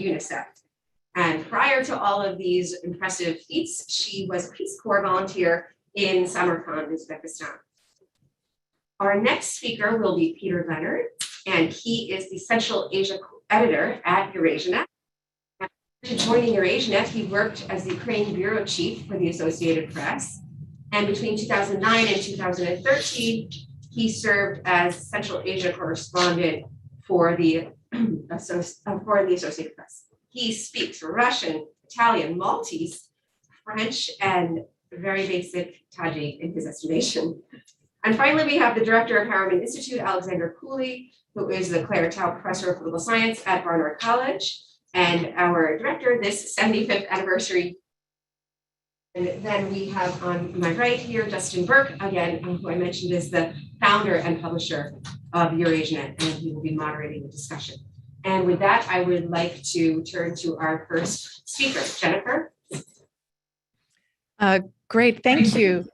UNICEF. And prior to all of these impressive feats, she was a Peace Corps volunteer in Samarkand, Uzbekistan. Our next speaker will be Peter Leonard, and he is the Central Asia editor at Eurasianet. After joining Eurasianet, he worked as the Ukraine bureau chief for the Associated Press. And between 2009 and 2013, he served as Central Asia correspondent for the Associated Press. He speaks Russian, Italian, Maltese, French, and very basic Tajik in his estimation. And finally, we have the director of Harriman Institute, Alexander Cooley, who is the Claire Tao Professor of Political Science at Barnard College, and our director this 75th anniversary. And then we have on my right here, Justin Burke, again, who I mentioned is the founder and publisher of Eurasianet, and he will be moderating the discussion. And with that, I would like to turn to our first speaker, Jennifer. Great, thank you.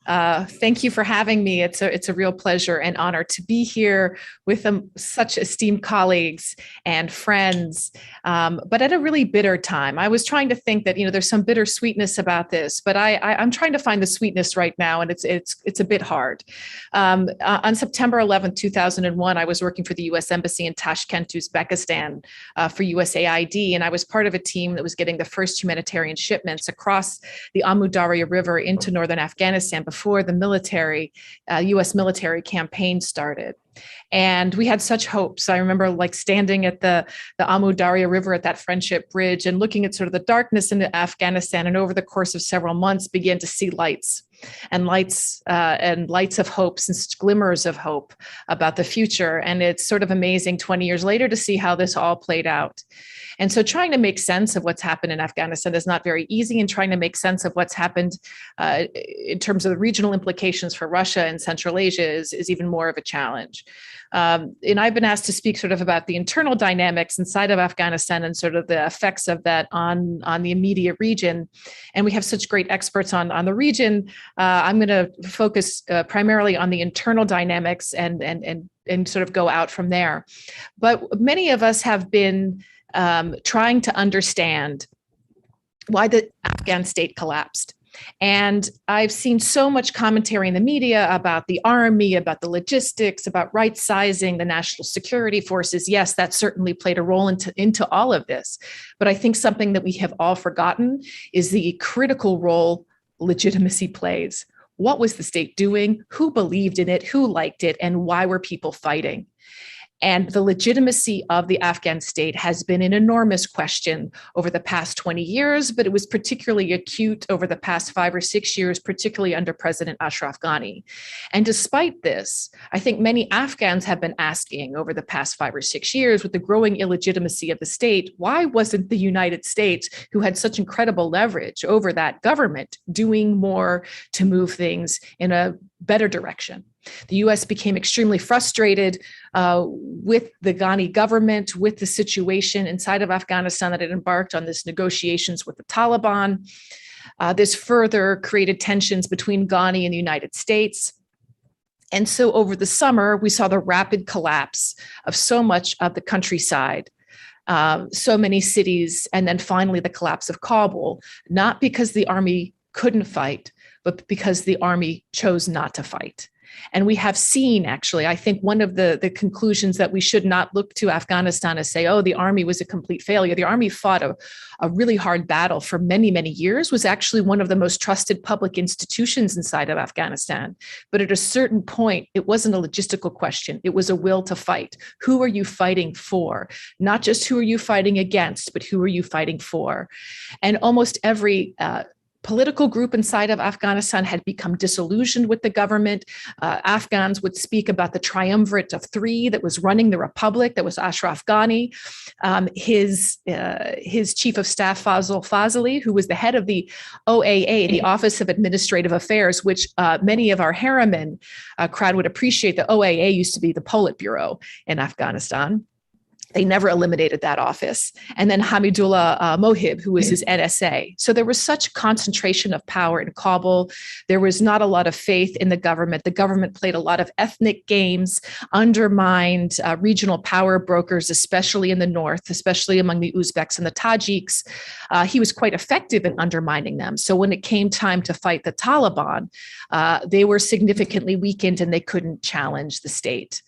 Thank you for having me. It's a real pleasure and honor to be here with such esteemed colleagues and friends, but at a really bitter time. I was trying to think that, there's some bittersweetness about this, but I'm trying to find the sweetness right now, and it's a bit hard. On September 11th, 2001, I was working for the U.S. Embassy in Tashkent, Uzbekistan, for USAID, and I was part of a team that was getting the first humanitarian shipments across the Amu Darya River into northern Afghanistan before the U.S. military campaign started. And we had such hopes. I remember standing at the Amu Darya River at that Friendship Bridge and looking at sort of the darkness in Afghanistan, and over the course of several months began to see lights and lights of hopes and glimmers of hope about the future. And it's sort of amazing 20 years later to see how this all played out. And so trying to make sense of what's happened in Afghanistan is not very easy, and trying to make sense of what's happened in terms of the regional implications for Russia and Central Asia is even more of a challenge. And I've been asked to speak sort of about the internal dynamics inside of Afghanistan and sort of the effects of that on the immediate region. And we have such great experts on the region. I'm going to focus primarily on the internal dynamics and sort of go out from there. But many of us have been trying to understand why the Afghan state collapsed. And I've seen so much commentary in the media about the army, about the logistics, about right sizing the national security forces. Yes, that certainly played a role into all of this. But I think something that we have all forgotten is the critical role legitimacy plays. What was the state doing? Who believed in it? Who liked it? And why were people fighting? And the legitimacy of the Afghan state has been an enormous question over the past 20 years, but it was particularly acute over the past 5 or 6 years, particularly under President Ashraf Ghani. And despite this, I think many Afghans have been asking over the past 5 or 6 years, with the growing illegitimacy of the state, why wasn't the United States, who had such incredible leverage over that government, doing more to move things in a better direction? The U.S. became extremely frustrated with the Ghani government, with the situation inside of Afghanistan that had embarked on this negotiations with the Taliban. This further created tensions between Ghani and the United States. And so over the summer, we saw the rapid collapse of so much of the countryside, so many cities, and then finally the collapse of Kabul, not because the army couldn't fight, but because the army chose not to fight. And we have seen, actually, I think one of the conclusions that we should not look to Afghanistan as say, oh, the army was a complete failure. The army fought a really hard battle for many, many years, was actually one of the most trusted public institutions inside of Afghanistan. But at a certain point, it wasn't a logistical question. It was a will to fight. Who are you fighting for? Not just who are you fighting against, but who are you fighting for? And almost every political group inside of Afghanistan had become disillusioned with the government. Afghans would speak about the triumvirate of three that was running the republic, that was Ashraf Ghani, his chief of staff, Fazl Fazli, who was the head of the OAA, the Office of Administrative Affairs, which many of our Harriman crowd would appreciate. The OAA used to be the Politburo in Afghanistan. They never eliminated that office. And then Hamidullah Mohib, who was his NSA. So there was such concentration of power in Kabul. There was not a lot of faith in the government. The government played a lot of ethnic games, undermined regional power brokers, especially in the north, especially among the Uzbeks and the Tajiks. He was quite effective in undermining them. So when it came time to fight the Taliban, they were significantly weakened and they couldn't challenge the state.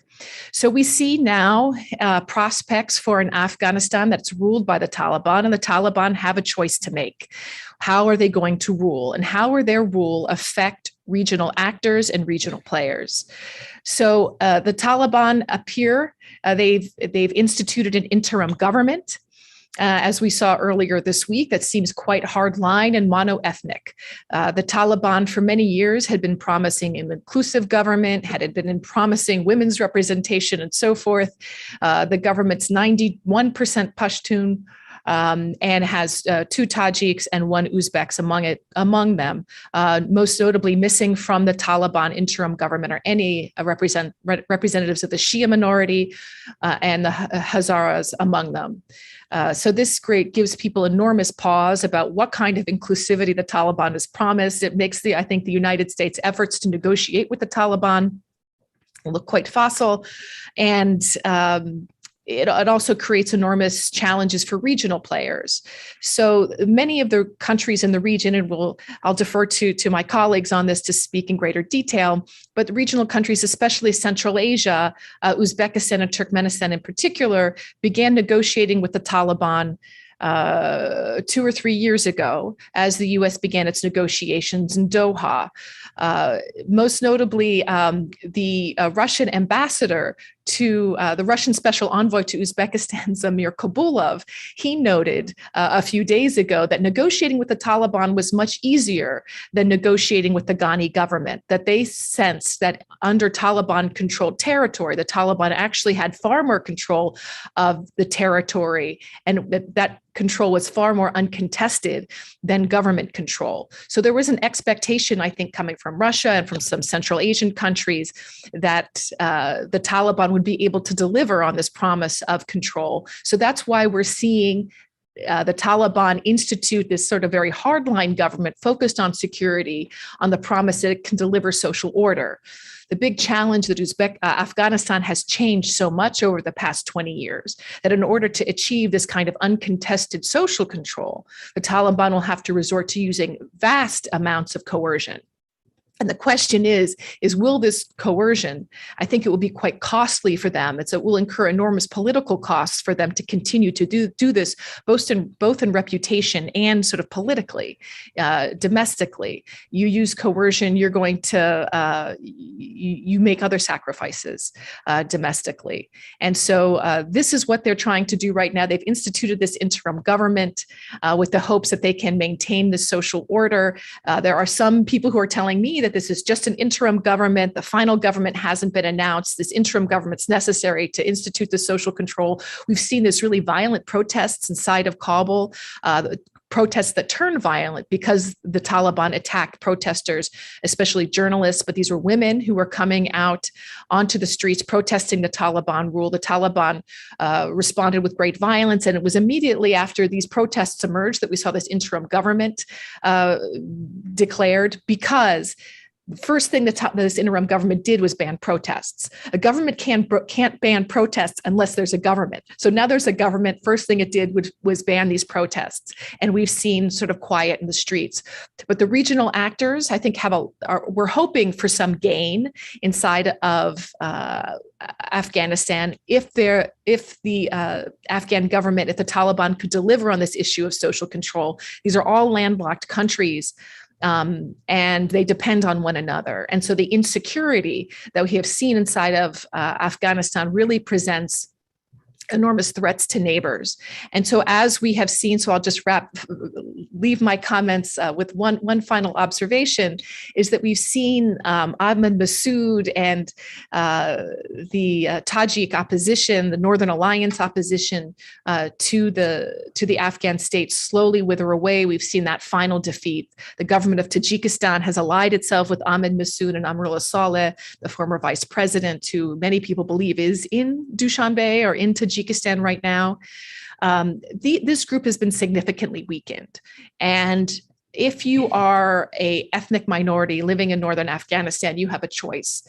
So we see now prospects for an Afghanistan that's ruled by the Taliban, and the Taliban have a choice to make. How are they going to rule, and how will their rule affect regional actors and regional players? So the Taliban appear, they've instituted an interim government. As we saw earlier this week, that seems quite hardline and mono-ethnic. The Taliban for many years had been promising an inclusive government, had been promising women's representation and so forth. The government's 91% Pashtun and has 2 Tajiks and 1 Uzbeks among them. Most notably missing from the Taliban interim government are any representatives of the Shia minority and the Hazaras among them. So this gives people enormous pause about what kind of inclusivity the Taliban has promised. It makes I think the United States efforts to negotiate with the Taliban look quite fossil. And it also creates enormous challenges for regional players. So many of the countries in the region, and I'll defer to my colleagues on this to speak in greater detail, but the regional countries, especially Central Asia, Uzbekistan and Turkmenistan in particular, began negotiating with the Taliban 2 or 3 years ago as the U.S. began its negotiations in Doha. Most notably, the Russian ambassador to the Russian special envoy to Uzbekistan, Zamir Kabulov, he noted a few days ago that negotiating with the Taliban was much easier than negotiating with the Ghani government, that they sensed that under Taliban-controlled territory, the Taliban actually had far more control of the territory, and that control was far more uncontested than government control. So there was an expectation, I think, coming from Russia and from some Central Asian countries that the Taliban would be able to deliver on this promise of control. So that's why we're seeing the Taliban institute this sort of very hardline government focused on security, on the promise that it can deliver social order. The big challenge that Afghanistan has changed so much over the past 20 years that in order to achieve this kind of uncontested social control, the Taliban will have to resort to using vast amounts of coercion. And the question is will this coercion, I think it will be quite costly for them. It will incur enormous political costs for them to continue to do this, both in reputation and sort of politically, domestically. You use coercion, you're going to, you make other sacrifices domestically. And so this is what they're trying to do right now. They've instituted this interim government with the hopes that they can maintain the social order. There are some people who are telling me that this is just an interim government. The final government hasn't been announced. This interim government's necessary to institute the social control. We've seen this really violent protests inside of Kabul, protests that turned violent because the Taliban attacked protesters, especially journalists, but these were women who were coming out onto the streets protesting the Taliban rule. The Taliban responded with great violence, and it was immediately after these protests emerged that we saw this interim government declared, because the first thing that this interim government did was ban protests. A government can't ban protests unless there's a government. So now there's a government. First thing it did was ban these protests. And we've seen sort of quiet in the streets. But the regional actors, I think, we're hoping for some gain inside of Afghanistan if the Afghan government, if the Taliban could deliver on this issue of social control. These are all landlocked countries. And they depend on one another. And so the insecurity that we have seen inside of Afghanistan really presents enormous threats to neighbors. And so as we have seen, so I'll just leave my comments with one final observation, is that we've seen Ahmed Massoud and the Tajik opposition, the Northern Alliance opposition to the Afghan state slowly wither away. We've seen that final defeat. The government of Tajikistan has allied itself with Ahmed Massoud and Amrullah Saleh, the former vice president, who many people believe is in Dushanbe or in Tajikistan right now. This group has been significantly weakened. And if you are an ethnic minority living in northern Afghanistan, you have a choice.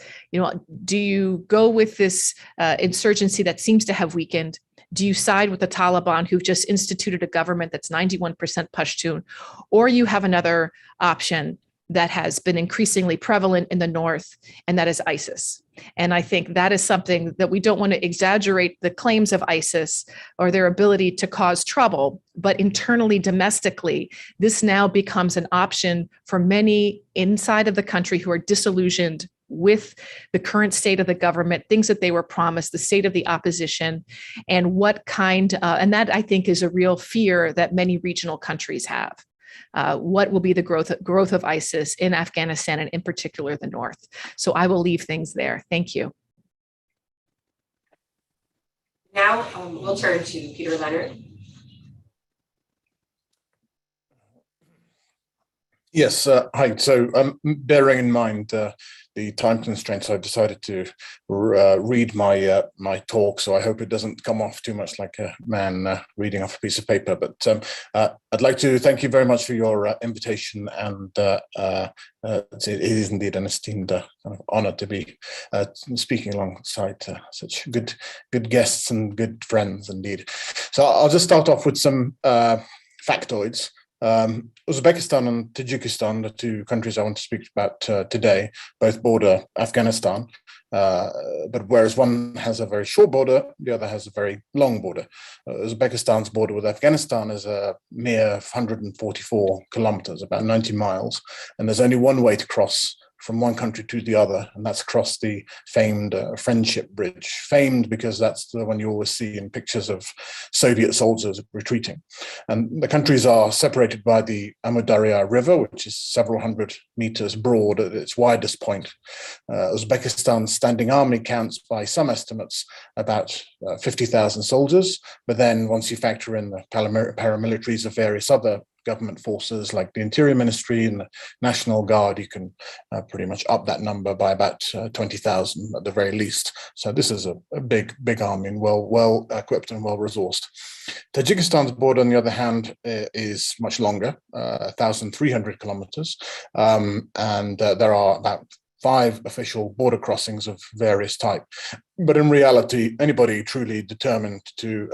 Do you go with this insurgency that seems to have weakened? Do you side with the Taliban, who've just instituted a government that's 91% Pashtun? Or you have another option that has been increasingly prevalent in the north, and that is ISIS. And I think that is something that we don't want to exaggerate the claims of ISIS or their ability to cause trouble, but internally, domestically, this now becomes an option for many inside of the country who are disillusioned with the current state of the government, things that they were promised, the state of the opposition, and and that I think is a real fear that many regional countries have. What will be the growth of ISIS in Afghanistan and in particular the north? So I will leave things there. Thank you. Now we'll turn to Peter Leonard. Yes, hi. So bearing in mind the time constraints, I've decided to read my talk, so I hope it doesn't come off too much like a man reading off a piece of paper. But I'd like to thank you very much for your invitation, and it is indeed an esteemed kind of honor to be speaking alongside such good guests and good friends indeed. So I'll just start off with some factoids. Uzbekistan and Tajikistan, the two countries I want to speak about today, both border Afghanistan, but whereas one has a very short border, the other has a very long border. Uzbekistan's border with Afghanistan is a mere 144 kilometers, about 90 miles, and there's only one way to cross from one country to the other, and that's across the famed Friendship Bridge. Famed because that's the one you always see in pictures of Soviet soldiers retreating. And the countries are separated by the Amudarya River, which is several hundred meters broad at its widest point. Uzbekistan's standing army counts, by some estimates, about 50,000 soldiers, but then once you factor in the paramilitaries of various other government forces like the Interior Ministry and the National Guard, you can pretty much up that number by about 20,000 at the very least. So this is a big army and well equipped and well resourced. Tajikistan's border, on the other hand, is much longer, 1,300 kilometers, and there are about 5 official border crossings of various type. But in reality, anybody truly determined to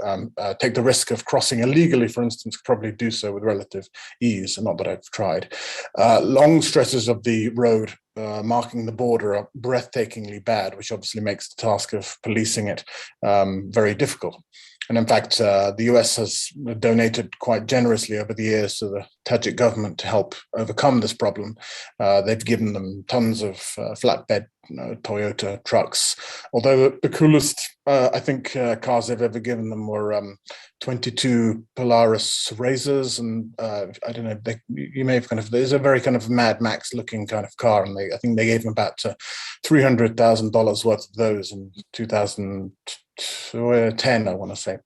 take the risk of crossing illegally, for instance, could probably do so with relative ease, and not that I've tried. Long stretches of the road marking the border are breathtakingly bad, which obviously makes the task of policing it very difficult. And in fact, the US has donated quite generously over the years to the Tajik government to help overcome this problem. They've given them tons of flatbed Toyota trucks, although the coolest, I think, cars they've ever given them were 22 Polaris Razors, and I don't know, you may have there's a very kind of Mad Max looking kind of car, and I think they gave them about $300,000 worth of those in 2010, I want to say.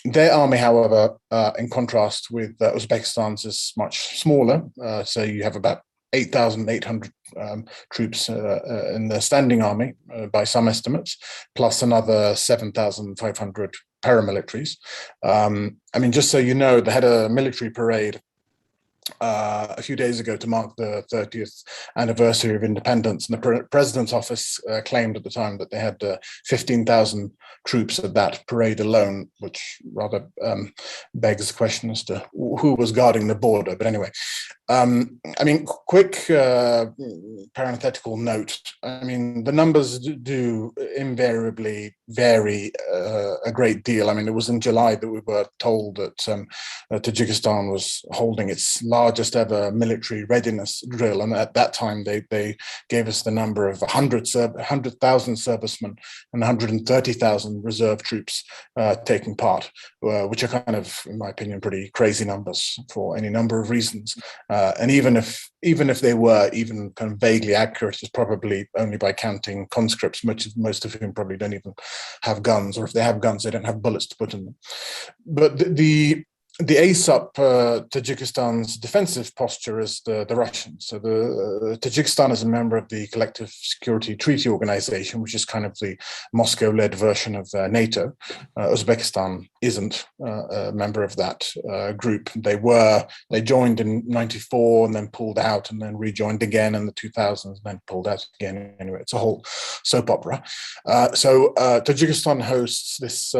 Their army, however, in contrast with Uzbekistan's, is much smaller. So you have about 8,800 troops in the standing army, by some estimates, plus another 7,500 paramilitaries. I mean, just so you know, they had a military parade a few days ago to mark the 30th anniversary of independence, and the president's office claimed at the time that they had 15,000 troops at that parade alone, which rather begs the question as to who was guarding the border. But anyway, I mean, quick parenthetical note. I mean, the numbers do invariably vary a great deal. I mean, it was in July that we were told that Tajikistan was holding its largest ever military readiness drill. And at that time, they gave us the number of 100,000 servicemen and 130,000 reserve troops taking part, which are kind of, in my opinion, pretty crazy numbers for any number of reasons. And even if they were even kind of vaguely accurate, it's probably only by counting conscripts, most of whom probably don't even have guns, or if they have guns, they don't have bullets to put in them. But the ace up Tajikistan's defensive posture is the Russians. So the Tajikistan is a member of the Collective Security Treaty Organization, which is kind of the Moscow-led version of NATO. Uzbekistan isn't a member of that group. They joined in '94 and then pulled out, and then rejoined again in the 2000s, and then pulled out again. Anyway, it's a whole soap opera. So Tajikistan hosts this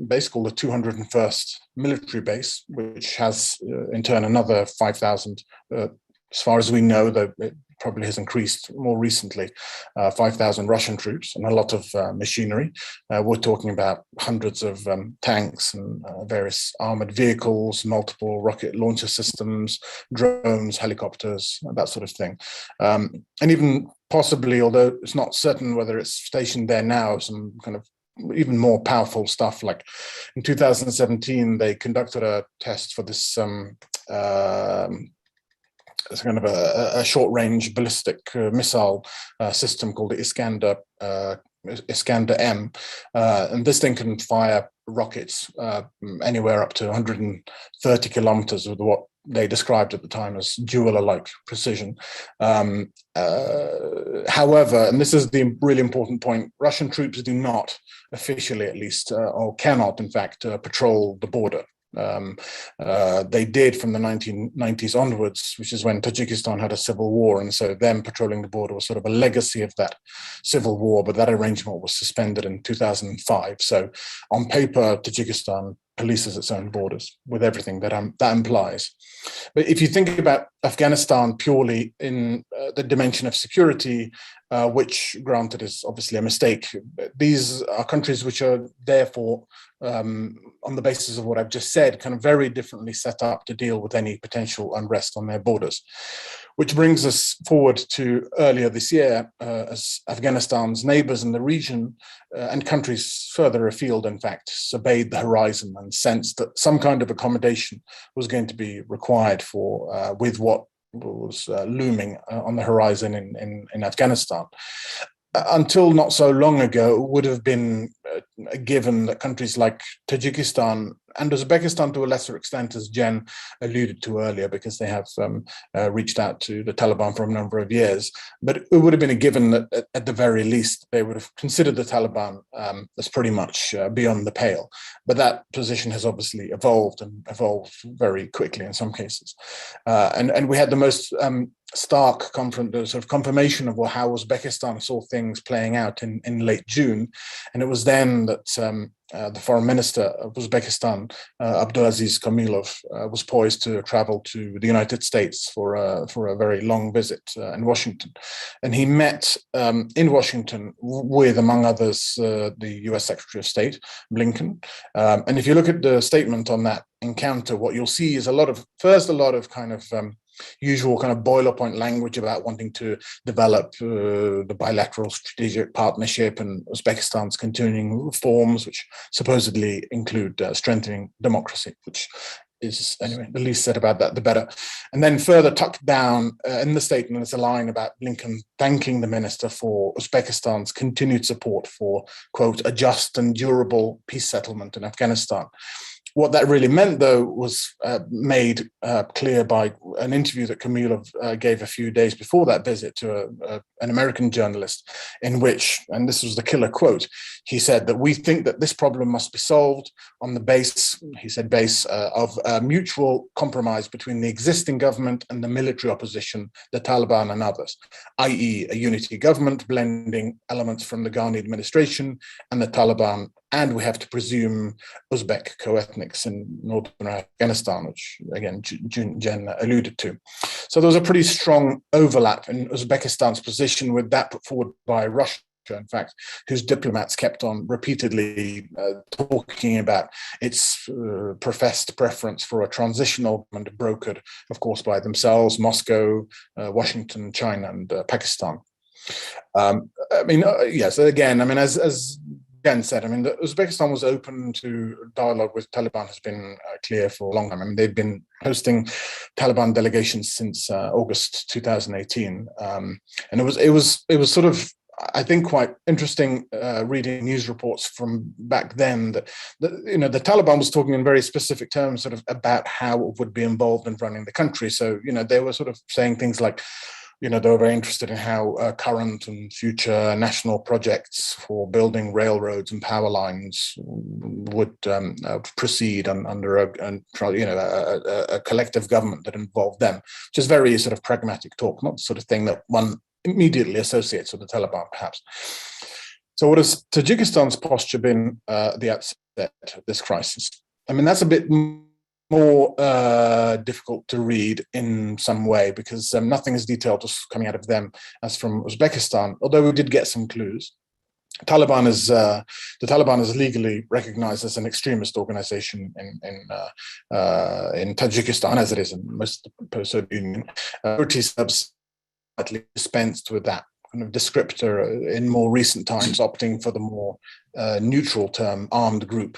base called the 201st military base, which has in turn another 5,000, as far as we know, though it probably has increased more recently, 5,000 Russian troops and a lot of machinery. We're talking about hundreds of tanks and various armored vehicles, multiple rocket launcher systems, drones, helicopters, that sort of thing. And even possibly, although it's not certain whether it's stationed there now, some kind of even more powerful stuff. Like in 2017, they conducted a test for this it's kind of a short-range ballistic missile system called the Iskander-M, and this thing can fire rockets anywhere up to 130 kilometers with what they described at the time as jeweler-like precision. However, and this is the really important point, Russian troops do not, officially at least, or cannot, in fact, patrol the border. They did from the 1990s onwards, which is when Tajikistan had a civil war, and so them patrolling the border was sort of a legacy of that civil war, but that arrangement was suspended in 2005. So on paper, Tajikistan polices its own borders with everything that implies. But if you think about Afghanistan purely in the dimension of security, which granted is obviously a mistake, these are countries which are therefore, on the basis of what I've just said, kind of very differently set up to deal with any potential unrest on their borders. Which brings us forward to earlier this year, as Afghanistan's neighbors in the region and countries further afield, in fact, surveyed the horizon and sensed that some kind of accommodation was going to be required for with what was looming on the horizon in Afghanistan. Until not so long ago, it would have been given that countries like Tajikistan and Uzbekistan, to a lesser extent, as Jen alluded to earlier, because they have reached out to the Taliban for a number of years. But it would have been a given that at the very least, they would have considered the Taliban as pretty much beyond the pale. But that position has obviously evolved, and evolved very quickly in some cases. And we had the most stark sort of confirmation of how Uzbekistan saw things playing out in late June. And it was then that the foreign minister of Uzbekistan, Abdulaziz Kamilov, was poised to travel to the United States for a very long visit in Washington. And he met in Washington with, among others, the US Secretary of State, Blinken. And if you look at the statement on that encounter, what you'll see is a lot of kind of usual kind of boiler point language about wanting to develop the bilateral strategic partnership and Uzbekistan's continuing reforms, which supposedly include strengthening democracy, which is, anyway, the least said about that, the better. And then further tucked down in the statement is a line about Blinken thanking the minister for Uzbekistan's continued support for, quote, a just and durable peace settlement in Afghanistan. What that really meant, though, was made clear by an interview that Kamilov gave a few days before that visit to an American journalist, in which, and this was the killer quote, he said that we think that this problem must be solved on the base, he said, of mutual compromise between the existing government and the military opposition, the Taliban and others, i.e. a unity government blending elements from the Ghani administration and the Taliban. And we have to presume Uzbek co-ethnics in northern Afghanistan, which, again, Jen alluded to. So there was a pretty strong overlap in Uzbekistan's position with that put forward by Russia in fact, whose diplomats kept on repeatedly talking about its professed preference for a transitional government brokered, of course, by themselves, Moscow, Washington, China, and Pakistan. Yes, again, as Jen said, Uzbekistan was open to dialogue with Taliban has been clear for a long time. They've been hosting Taliban delegations since August 2018, and it was sort of, I think, quite interesting reading news reports from back then that the Taliban was talking in very specific terms sort of about how it would be involved in running the country. So they were sort of saying things like, they were very interested in how current and future national projects for building railroads and power lines would proceed under a collective government that involved them, which is very sort of pragmatic talk, not the sort of thing that one immediately associates with the Taliban, perhaps. So what has Tajikistan's posture been at the outset of this crisis? That's a bit more difficult to read in some way, because nothing is detailed just coming out of them as from Uzbekistan, although we did get some clues. The Taliban is legally recognized as an extremist organization in Tajikistan, as it is in most of the post-Soviet Union. Authorities have slightly dispensed with that kind of descriptor in more recent times, opting for the more neutral term armed group.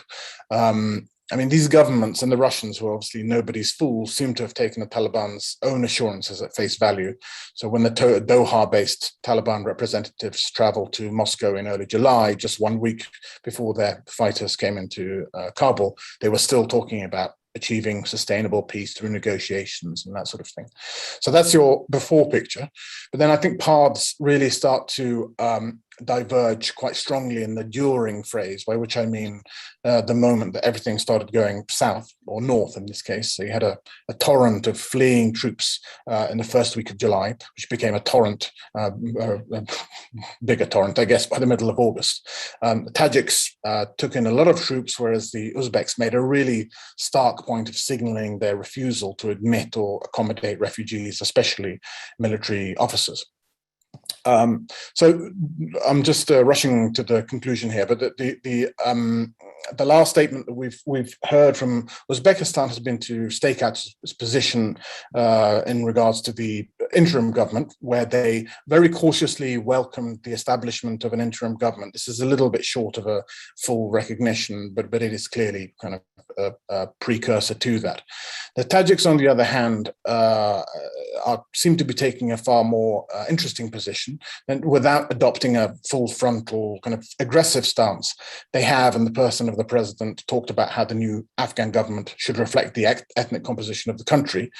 These governments and the Russians, who are obviously nobody's fool, seem to have taken the Taliban's own assurances at face value. So when the Doha-based Taliban representatives traveled to Moscow in early July, just 1 week before their fighters came into Kabul, they were still talking about achieving sustainable peace through negotiations and that sort of thing. So that's your before picture. But then I think paths really start to diverge quite strongly in the during phrase, by which I mean the moment that everything started going south, or north in this case. So you had a torrent of fleeing troops in the first week of July, which became a torrent, a bigger torrent, I guess, by the middle of August. The Tajiks took in a lot of troops, whereas the Uzbeks made a really stark point of signaling their refusal to admit or accommodate refugees, especially military officers. So I'm just rushing to the conclusion here, but the last statement that we've heard from Uzbekistan has been to stake out its position in regards to the interim government, where they very cautiously welcomed the establishment of an interim government. This is a little bit short of a full recognition, but it is clearly kind of a precursor to that. The Tajiks, on the other hand, seem to be taking a far more interesting position, and without adopting a full frontal kind of aggressive stance. They have, in the person of the president, talked about how the new Afghan government should reflect the ethnic composition of the country,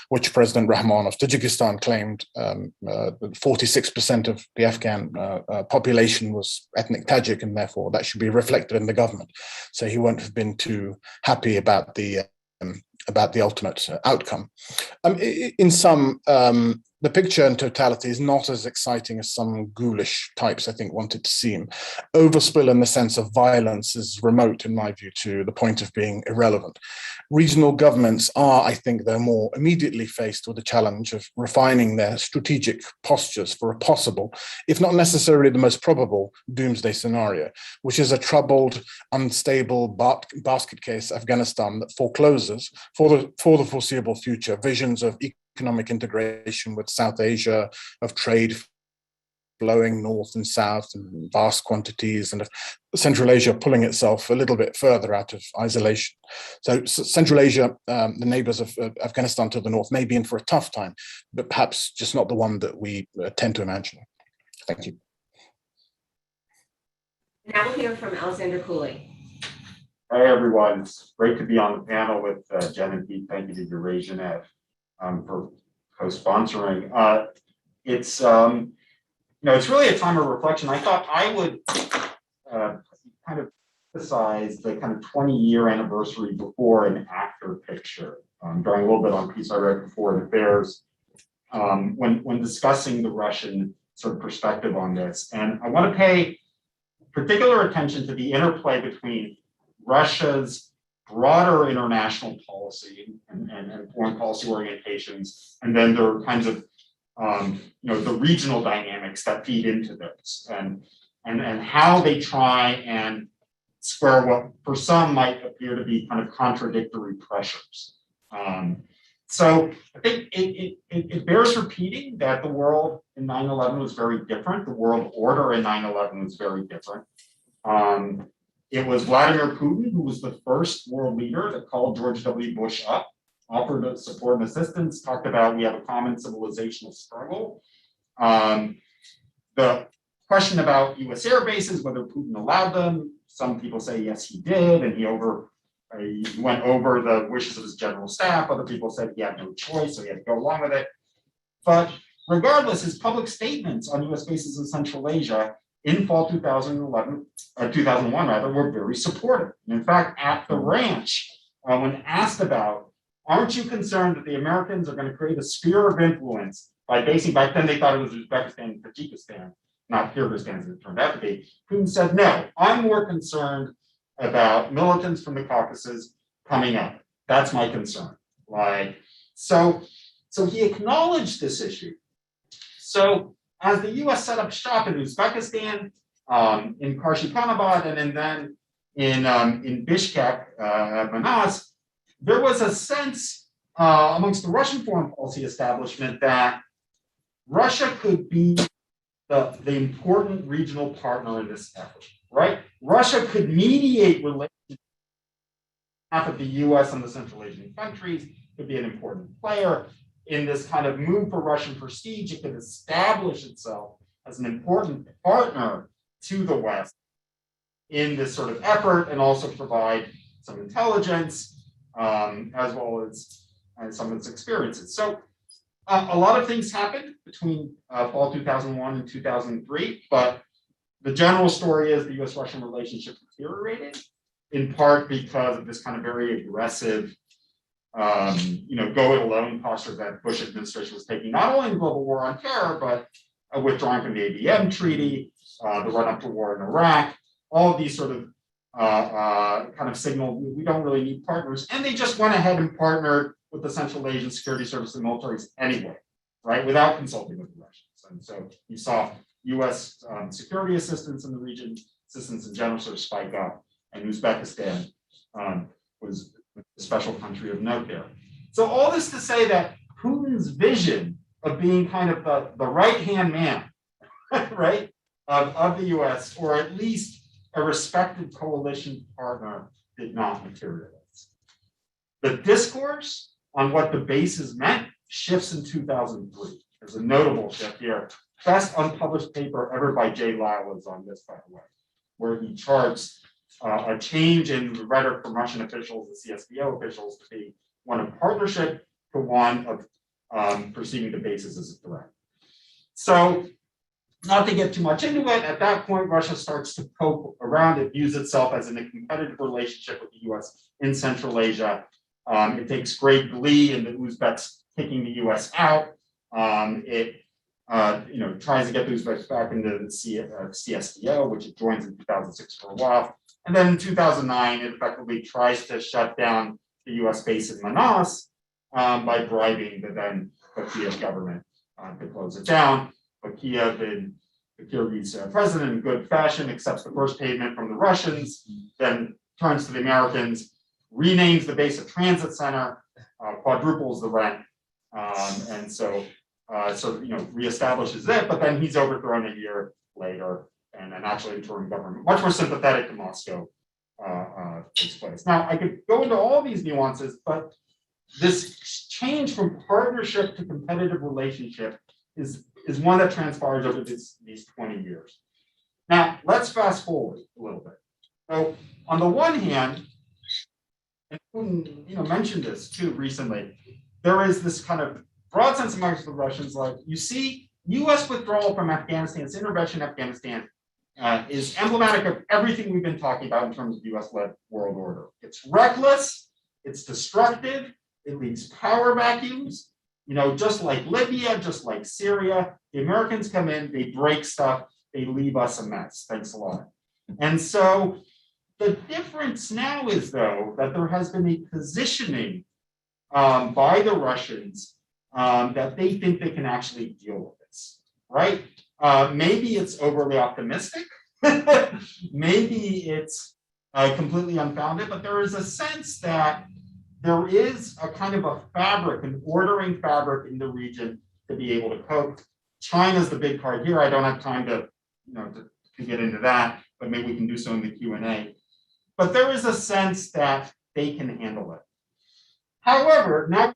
which President Rahman of Tajikistan claimed 46% of the Afghan population was ethnic Tajik, and therefore that should be reflected in the government. So he won't have been too happy about the ultimate outcome. In sum, the picture in totality is not as exciting as some ghoulish types, I think, want it to seem. Overspill in the sense of violence is remote, in my view, to the point of being irrelevant. Regional governments are, I think, they're more immediately faced with the challenge of refining their strategic postures for a possible, if not necessarily the most probable, doomsday scenario, which is a troubled, unstable basket case Afghanistan that forecloses for the foreseeable future visions of economic integration with South Asia, of trade flowing north and south in vast quantities, and of Central Asia pulling itself a little bit further out of isolation. So Central Asia, the neighbors of Afghanistan to the north, may be in for a tough time, but perhaps just not the one that we tend to imagine. Thank you. Now we'll hear from Alexander Cooley. Hey everyone, it's great to be on the panel with Jen and Pete. Thank you to Eurasianet for co-sponsoring. It's really a time of reflection. I thought I would kind of emphasize the kind of 20-year anniversary before and after picture, drawing a little bit on a piece I read for Foreign Affairs when discussing the Russian sort of perspective on this. And I want to pay particular attention to the interplay between Russia's broader international policy and foreign policy orientations, and then there are kinds of the regional dynamics that feed into this. And and how they try and square what for some might appear to be kind of contradictory pressures. So I think it bears repeating that the world in 9/11 was very different. The world order in 9/11 was very different. It was Vladimir Putin who was the first world leader that called George W. Bush up, offered support and assistance, talked about we have a common civilizational struggle. The question about US air bases, whether Putin allowed them, some people say yes, he did, and he went over the wishes of his general staff. Other people said he had no choice, so he had to go along with it. But regardless, his public statements on US bases in Central Asia in fall 2001 rather, were very supportive. And in fact, at the ranch, when asked about, aren't you concerned that the Americans are going to create a sphere of influence by basing, back then they thought it was Uzbekistan and Tajikistan, not Kyrgyzstan as it turned out to be. Putin said, no, I'm more concerned about militants from the Caucasus coming up. That's my concern. So he acknowledged this issue. So as the US set up shop in Uzbekistan, in Karshi-Khanabad, and then in Bishkek, Manas, there was a sense amongst the Russian foreign policy establishment that Russia could be the important regional partner in this effort, right? Russia could mediate relations half of the US and the Central Asian countries, could be an important player in this kind of move for Russian prestige. It could establish itself as an important partner to the West in this sort of effort, and also provide some intelligence as well as some of its experiences. So a lot of things happened between fall 2001 and 2003, but the general story is the US-Russian relationship deteriorated, in part because of this kind of very aggressive, go it alone posture that Bush administration was taking, not only in the global war on terror, but withdrawing from the ABM treaty, the run-up to war in Iraq, all of these sort of kind of signal we don't really need partners, and they just went ahead and partnered with the Central Asian security service and militaries anyway, right, without consulting with the Russians. And so you saw US security assistance in the region, assistance in general sort of spike up, and Uzbekistan was a special country of note there. So all this to say that Putin's vision of being kind of the right-hand man, right, of the US, or at least a respected coalition partner, did not materialize. The discourse on what the bases meant shifts in 2003. There's a notable shift here. Best unpublished paper ever by Jay Lyle is on this, by the way, where he charts a change in the rhetoric from Russian officials, the CSDO officials, to be one of partnership to one of perceiving the bases as a threat. So, not to get too much into it, at that point, Russia starts to poke around. It views itself as in a competitive relationship with the US in Central Asia. It takes great glee in the Uzbeks kicking the US out. It tries to get the Uzbeks back into the CSDO, which it joins in 2006 for a while. And then in 2009, it effectively tries to shut down the US base in Manas by bribing the then Kiev government to close it down. But Kiev, in the Kyrgyz president, in good fashion, accepts the first payment from the Russians, then turns to the Americans, renames the base a transit center, quadruples the rent, and so reestablishes it. But then he's overthrown a year later, and an actually interim government, much more sympathetic to Moscow, takes place. Now, I could go into all these nuances, but this change from partnership to competitive relationship is one that transpires over these 20 years. Now, let's fast forward a little bit. So, on the one hand, and Putin, mentioned this too recently, there is this kind of broad sense amongst the Russians, like, you see, US withdrawal from Afghanistan, its intervention in Afghanistan, is emblematic of everything we've been talking about in terms of US-led world order. It's reckless, it's destructive, it leaves power vacuums, just like Libya, just like Syria. The Americans come in, they break stuff, they leave us a mess. Thanks a lot. And so the difference now is, though, that there has been a positioning by the Russians that they think they can actually deal with this, right? Maybe it's overly optimistic, maybe it's completely unfounded, but there is a sense that there is a kind of a fabric, an ordering fabric in the region to be able to cope. China's the big part here. I don't have time to, to get into that, but maybe we can do so in the Q&A. But there is a sense that they can handle it. However, now,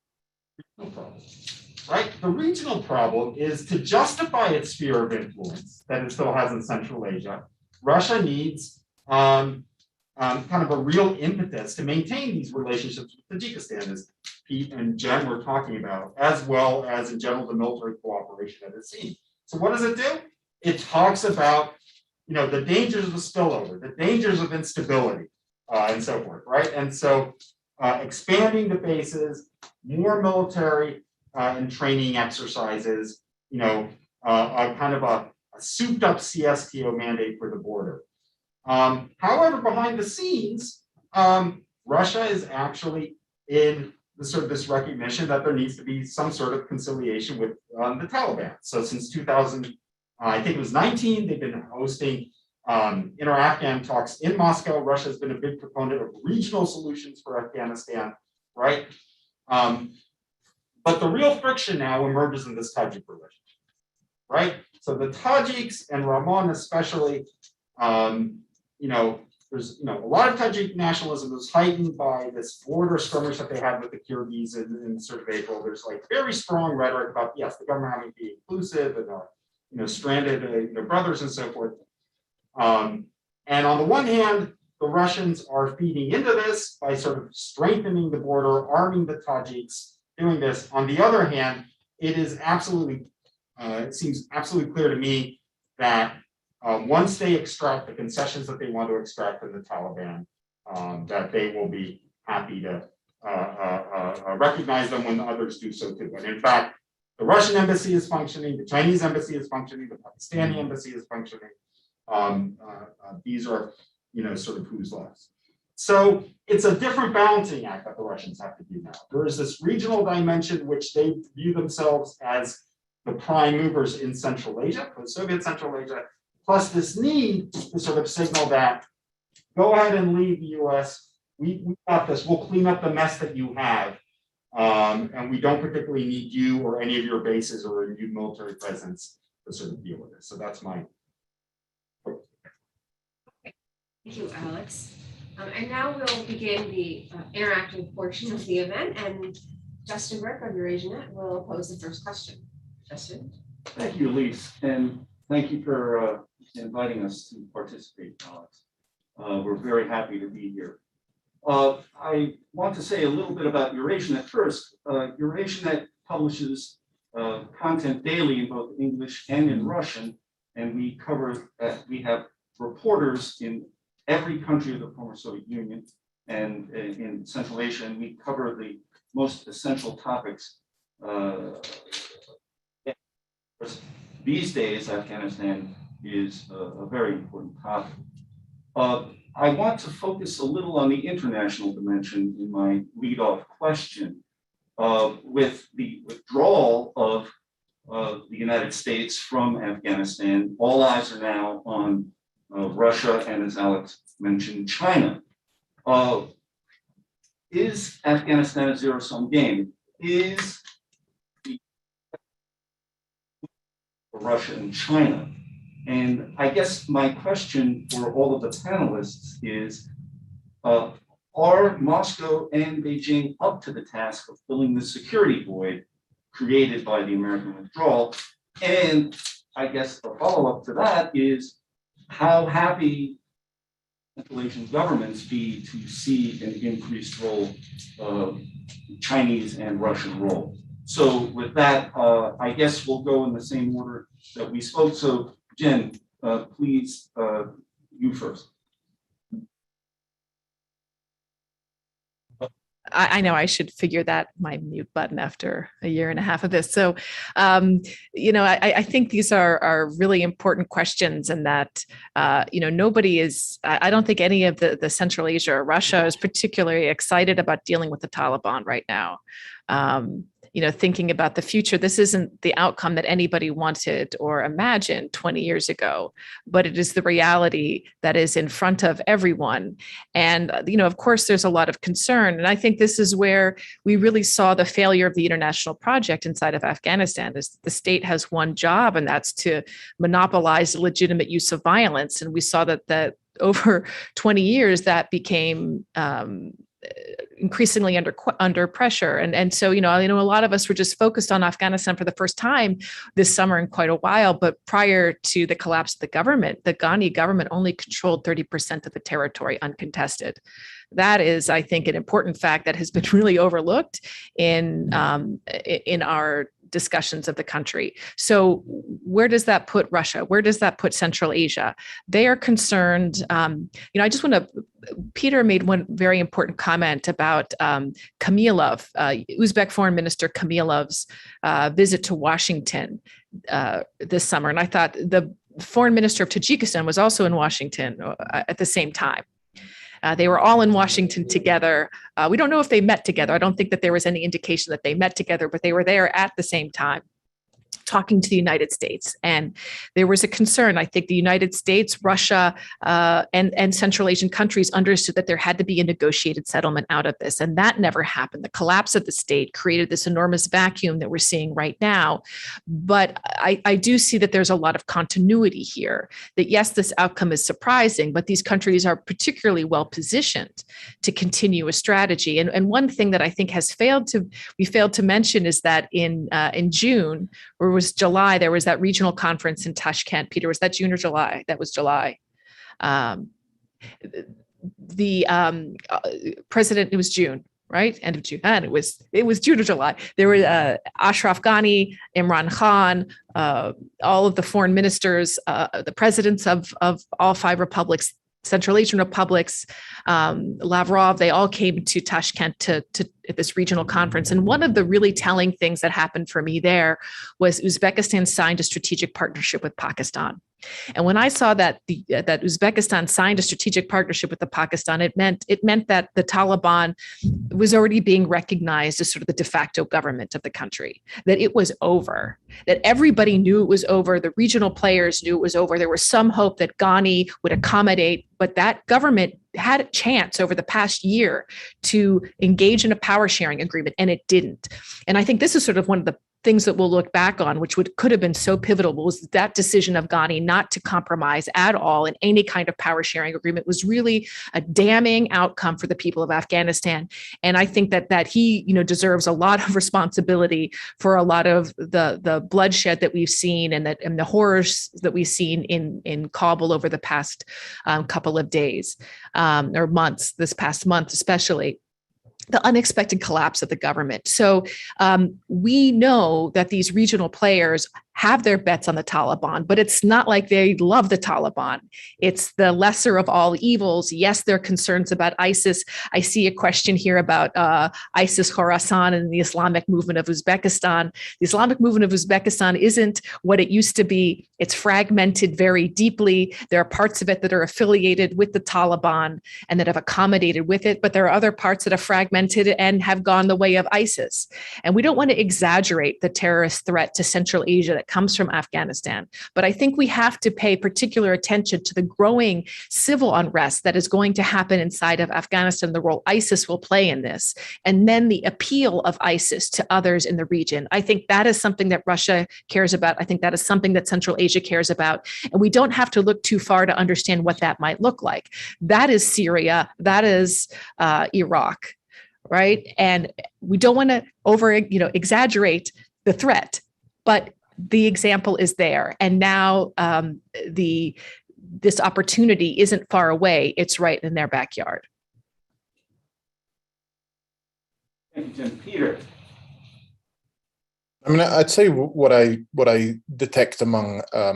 right? The regional problem is to justify its sphere of influence that it still has in Central Asia. Russia needs kind of a real impetus to maintain these relationships with Tajikistan, as Pete and Jen were talking about, as well as in general the military cooperation that it's seen. So what does it do? It talks about, the dangers of the spillover, the dangers of instability, and so forth, right? And so expanding the bases, more military and training exercises, a kind of a souped up CSTO mandate for the border. However, behind the scenes, Russia is actually in the sort of this recognition that there needs to be some sort of conciliation with the Taliban. So since 2000, I think it was 19, they've been hosting inter-Afghan talks in Moscow. Russia has been a big proponent of regional solutions for Afghanistan, right? But the real friction now emerges in this Tajik relationship, right? So the Tajiks and Rahman especially, there's a lot of Tajik nationalism is heightened by this border skirmish that they had with the Kyrgyz in sort of April. There's like very strong rhetoric about, yes, the government having to be inclusive and stranded brothers and so forth. And on the one hand, the Russians are feeding into this by sort of strengthening the border, arming the Tajiks, doing this. On the other hand, it is absolutely, it seems absolutely clear to me that once they extract the concessions that they want to extract from the Taliban, that they will be happy to recognize them when others do so too. And in fact, the Russian embassy is functioning, the Chinese embassy is functioning, the Pakistani embassy is functioning. These are, sort of who's left. So it's a different balancing act that the Russians have to do now. There is this regional dimension which they view themselves as the prime movers in Central Asia, post-Soviet Central Asia, plus this need to sort of signal that go ahead and leave the US, we got this, we'll clean up the mess that you have. And we don't particularly need you or any of your bases or a new military presence to sort of deal with this. So that's my. Thank you, Alex. And now we'll begin the interactive portion of the event, and Justin Burke of Eurasianet will pose the first question. Justin. Thank you, Elise, and thank you for inviting us to participate, Alex. We're very happy to be here. I want to say a little bit about Eurasianet first. Eurasianet publishes content daily in both English and in Russian, and we have reporters in every country of the former Soviet Union and in Central Asia, and we cover the most essential topics. These days, Afghanistan is a very important topic. I want to focus a little on the international dimension in my lead-off question. With the withdrawal of the United States from Afghanistan, all eyes are now on Russia and, as Alex mentioned, China. Is Afghanistan a zero-sum game? Is Russia and China? And I guess my question for all of the panelists is, are Moscow and Beijing up to the task of filling the security void created by the American withdrawal? And I guess the follow-up to that is, how happy Central Asian governments be to see an increased role of Chinese and Russian role? So with that, I guess we'll go in the same order that we spoke. So Jen, please, you first. I know I should figure that my mute button after a year and a half of this. So, I think these are really important questions, and that, nobody is, I don't think any of the Central Asia or Russia is particularly excited about dealing with the Taliban right now. Thinking about the future, this isn't the outcome that anybody wanted or imagined 20 years ago, but it is the reality that is in front of everyone. And, of course, there's a lot of concern. And I think this is where we really saw the failure of the international project inside of Afghanistan. Is the state has one job, and that's to monopolize the legitimate use of violence. And we saw that over 20 years, that became increasingly under pressure. And so, a lot of us were just focused on Afghanistan for the first time this summer in quite a while. But prior to the collapse of the government, the Ghani government only controlled 30% of the territory uncontested. That is, I think, an important fact that has been really overlooked in our discussions of the country. So where does that put Russia? Where does that put Central Asia? They are concerned. I just want to, Peter made one very important comment about Kamilov, Uzbek Foreign Minister Kamilov's visit to Washington this summer. And I thought the Foreign Minister of Tajikistan was also in Washington at the same time. They were all in Washington together. We don't know if they met together. I don't think that there was any indication that they met together, but they were there at the same time, talking to the United States. And there was a concern. I think the United States, Russia, and Central Asian countries understood that there had to be a negotiated settlement out of this. And that never happened. The collapse of the state created this enormous vacuum that we're seeing right now. But I do see that there's a lot of continuity here, that yes, this outcome is surprising, but these countries are particularly well positioned to continue a strategy. And one thing that I think we failed to mention is that in June, or was July, there was that regional conference in Tashkent. Peter, was that June or July? That was July. The president, it was June, right? End of June. And it was June or July. There were Ashraf Ghani, Imran Khan, all of the foreign ministers, the presidents of all 5 republics, Central Asian republics, Lavrov, they all came to Tashkent to this regional conference. And one of the really telling things that happened for me there was Uzbekistan signed a strategic partnership with Pakistan. And when I saw that that Uzbekistan signed a strategic partnership with Pakistan, it meant that the Taliban was already being recognized as sort of the de facto government of the country, that it was over, that everybody knew it was over. The regional players knew it was over. There was some hope that Ghani would accommodate, but that government had a chance over the past year to engage in a power sharing agreement, and it didn't. And I think this is sort of one of the things that we'll look back on, which could have been so pivotal, was that decision of Ghani not to compromise at all in any kind of power sharing agreement was really a damning outcome for the people of Afghanistan. And I think that he, deserves a lot of responsibility for a lot of the bloodshed that we've seen and the horrors that we've seen in Kabul over the past couple of days or months, this past month especially. The unexpected collapse of the government. So we know that these regional players have their bets on the Taliban, but it's not like they love the Taliban. It's the lesser of all evils. Yes, there are concerns about ISIS. I see a question here about ISIS Khorasan and the Islamic movement of Uzbekistan. The Islamic movement of Uzbekistan isn't what it used to be. It's fragmented very deeply. There are parts of it that are affiliated with the Taliban and that have accommodated with it, but there are other parts that are fragmented and have gone the way of ISIS. And we don't want to exaggerate the terrorist threat to Central Asia that comes from Afghanistan. But I think we have to pay particular attention to the growing civil unrest that is going to happen inside of Afghanistan, the role ISIS will play in this, and then the appeal of ISIS to others in the region. I think that is something that Russia cares about. I think that is something that Central Asia cares about. And we don't have to look too far to understand what that might look like. That is Syria. That is Iraq, right? And we don't want to exaggerate the threat, but the example is there. And now this opportunity isn't far away. It's right in their backyard. Thank you, Jim. Peter. I mean, I'd say what I detect among at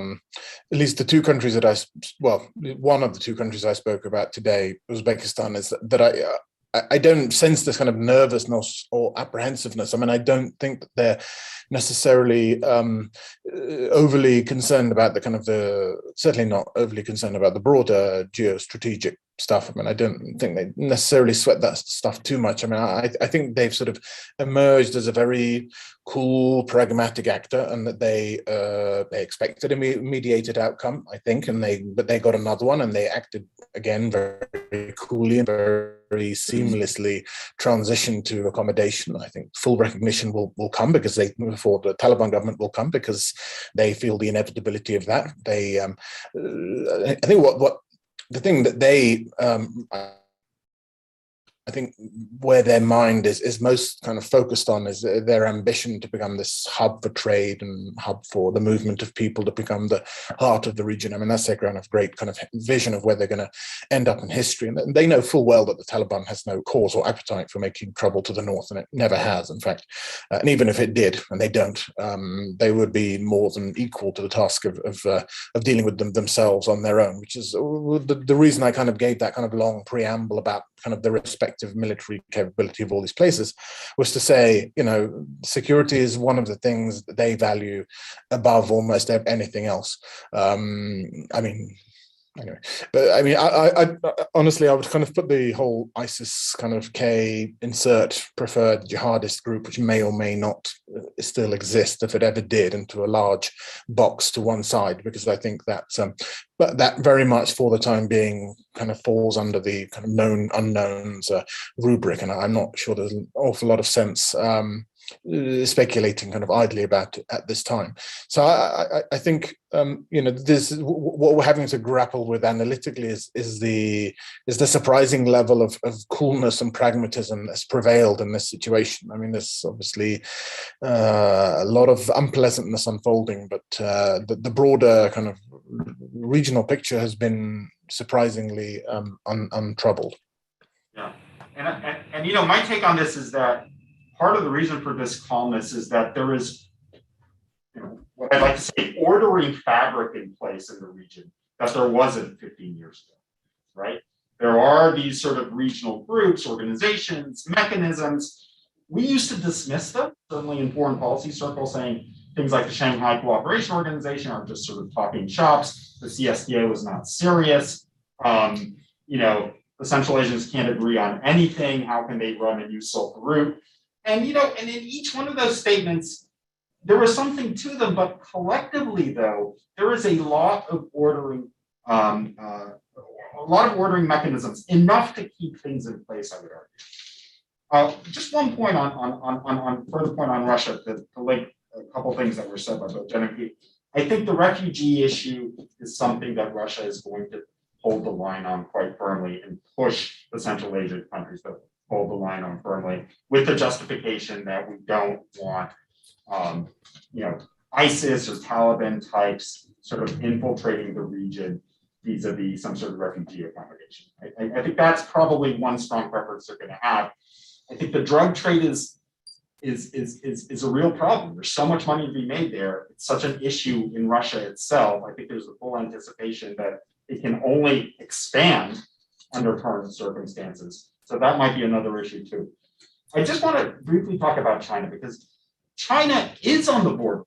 least the two countries that one of the two countries I spoke about today, Uzbekistan, is that I don't sense this kind of nervousness or apprehensiveness. I mean, I don't think that they're necessarily overly concerned about certainly not overly concerned about the broader geostrategic stuff. I mean, I don't think they necessarily sweat that stuff too much. I mean, I think they've sort of emerged as a very cool, pragmatic actor, and that they expected a mediated outcome, I think, but they got another one, and they acted again very coolly and very seamlessly transitioned to accommodation. I think full recognition will come because before the Taliban government will come, because they feel the inevitability of that. I think what the thing that they I think where their mind is most kind of focused on is their ambition to become this hub for trade and hub for the movement of people, to become the heart of the region. I mean, that's their kind of great kind of vision of where they're going to end up in history. And they know full well that the Taliban has no cause or appetite for making trouble to the north, and it never has, in fact. And even if it did, and they don't, they would be more than equal to the task of dealing with them themselves on their own, which is the reason I kind of gave that kind of long preamble about kind of the respective military capability of all these places, was to say, you know, security is one of the things that they value above almost anything else. I mean, anyway, but I mean, I honestly, I would kind of put the whole ISIS kind of K insert preferred jihadist group, which may or may not still exist if it ever did, into a large box to one side, because I think that's but that very much for the time being kind of falls under the kind of known unknowns rubric, and I'm not sure there's an awful lot of sense speculating kind of idly about it at this time. So I think you know, this what we're having to grapple with analytically is the surprising level of coolness and pragmatism that's prevailed in this situation. I mean, there's obviously a lot of unpleasantness unfolding, but the broader kind of regional picture has been surprisingly untroubled. Yeah, and you know, my take on this is that part of the reason for this calmness is that there is, you know, what I'd like to say, ordering fabric in place in the region that there wasn't 15 years ago, right? There are these sort of regional groups, organizations, mechanisms. We used to dismiss them, certainly in foreign policy circles, saying things like the Shanghai Cooperation Organization are just sort of talking shops. The CSTO was not serious. You know, the Central Asians can't agree on anything. How can they run a new Silk Route? And, you know, and in each one of those statements, there was something to them, but collectively, though, there is a lot of ordering, mechanisms, enough to keep things in place, I would argue. Just one point on further point on Russia, to link a couple things that were said by both Jen and Pete. I think the refugee issue is something that Russia is going to hold the line on quite firmly and push the Central Asian countries to hold the line on firmly, with the justification that we don't want, you know, ISIS or Taliban types sort of infiltrating the region vis-a-vis some sort of refugee accommodation. I think that's probably one strong preference they're going to have. I think the drug trade is a real problem. There's so much money to be made there. It's such an issue in Russia itself. I think there's a full anticipation that it can only expand under current circumstances. So that might be another issue too. I just want to briefly talk about China, because China is on the board.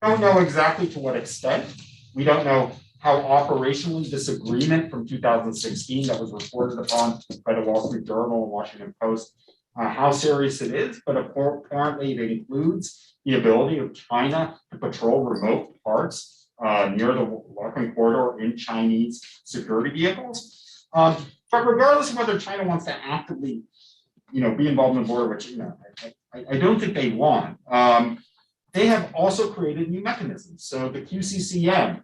We don't know exactly to what extent. We don't know how operationally this agreement from 2016 that was reported upon by the Wall Street Journal and Washington Post, how serious it is, but apparently it includes the ability of China to patrol remote parts near the Walking Corridor in Chinese security vehicles. But regardless of whether China wants to actively, you know, be involved in the border, which, you know, I don't think they want, they have also created new mechanisms. So the QCCM,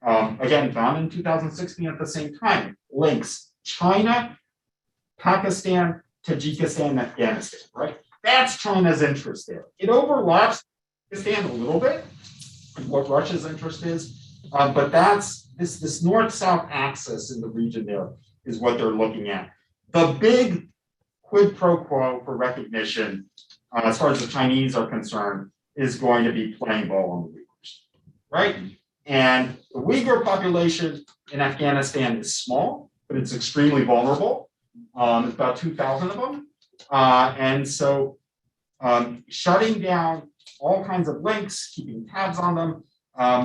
again, found in 2016 at the same time, links China, Pakistan, Tajikistan, and Afghanistan, right? That's China's interest there. It overlaps Pakistan a little bit with what Russia's interest is, but that's this north-south axis in the region there is what they're looking at. The big quid pro quo for recognition, as far as the Chinese are concerned, is going to be playing ball on the Uyghurs, right? And the Uyghur population in Afghanistan is small. but it's extremely vulnerable. It's about 2,000 of them. And so shutting down all kinds of links, keeping tabs on them,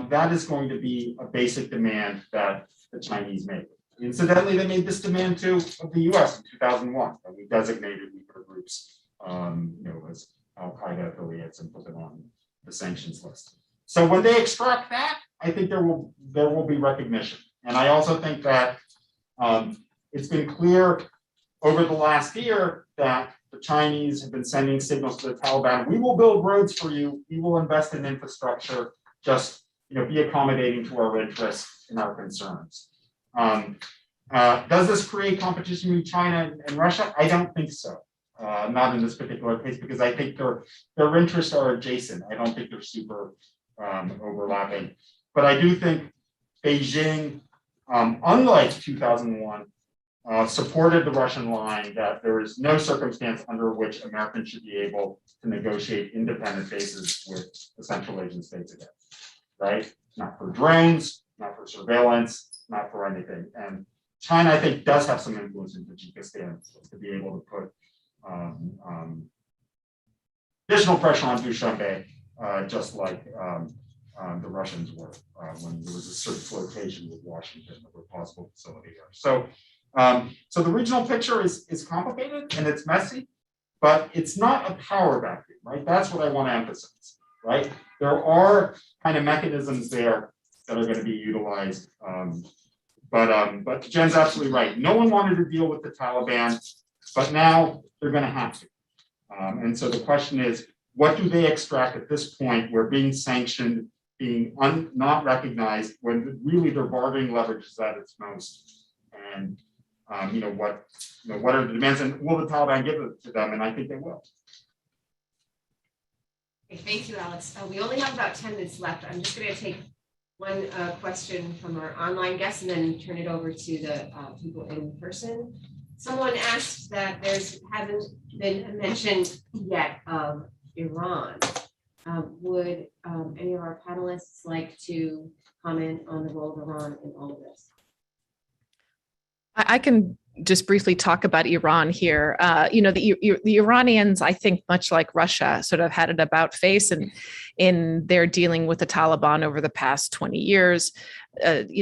that is going to be a basic demand that the Chinese make. Incidentally, they made this demand too of the US in 2001, and we designated weaker groups as Al-Qaeda affiliates and put them on the sanctions list. So when they extract that, I think there will be recognition. And I also think that it's been clear over the last year that the Chinese have been sending signals to the Taliban: we will build roads for you, we will invest in infrastructure, just be accommodating to our interests and our concerns. Does this create competition between China and Russia? I don't think so. Not in this particular case, because I think their interests are adjacent. I don't think they're super overlapping. But I do think Beijing, unlike 2001, supported the Russian line that there is no circumstance under which Americans should be able to negotiate independent bases with the Central Asian states again, right? Not for drones, not for surveillance, not for anything. And China, I think, does have some influence in Tajikistan to be able to put additional pressure on Dushanbe, just like the Russians were when there was a certain flirtation with Washington over a possible facility there. So, so the regional picture is complicated and it's messy, but it's not a power vacuum, right? That's what I want to emphasize, right? There are kind of mechanisms there that are going to be utilized. But Jen's absolutely right. No one wanted to deal with the Taliban, but now they're going to have to. And so the question is, what do they extract at this point where being sanctioned, being not recognized, when really their bargaining leverage is at its most? And what are the demands, and will the Taliban give it to them? And I think they will. Okay, thank you, Alex. We only have about 10 minutes left. I'm just going to take one question from our online guests and then turn it over to the people in person. Someone asked that hasn't been a mention yet of Iran. Would any of our panelists like to comment on the role of Iran in all of this? I can just briefly talk about Iran here. The Iranians, I think, much like Russia, sort of had an about face in their dealing with the Taliban over the past 20 years.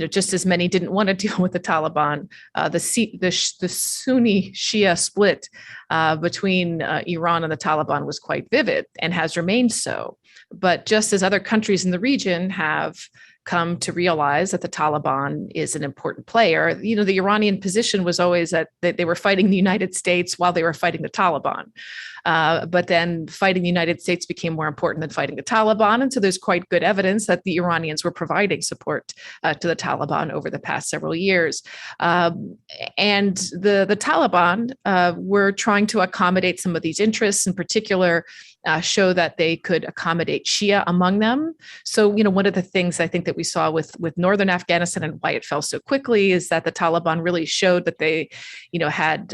Just as many didn't want to deal with the Taliban. The Sunni Shia split between Iran and the Taliban was quite vivid and has remained so. But just as other countries in the region have come to realize that the Taliban is an important player, the Iranian position was always that they were fighting the United States while they were fighting the Taliban. But then fighting the United States became more important than fighting the Taliban. And so there's quite good evidence that the Iranians were providing support to the Taliban over the past several years. And the Taliban were trying to accommodate some of these interests, in particular, show that they could accommodate Shia among them. So, one of the things I think that we saw with northern Afghanistan and why it fell so quickly is that the Taliban really showed that they, had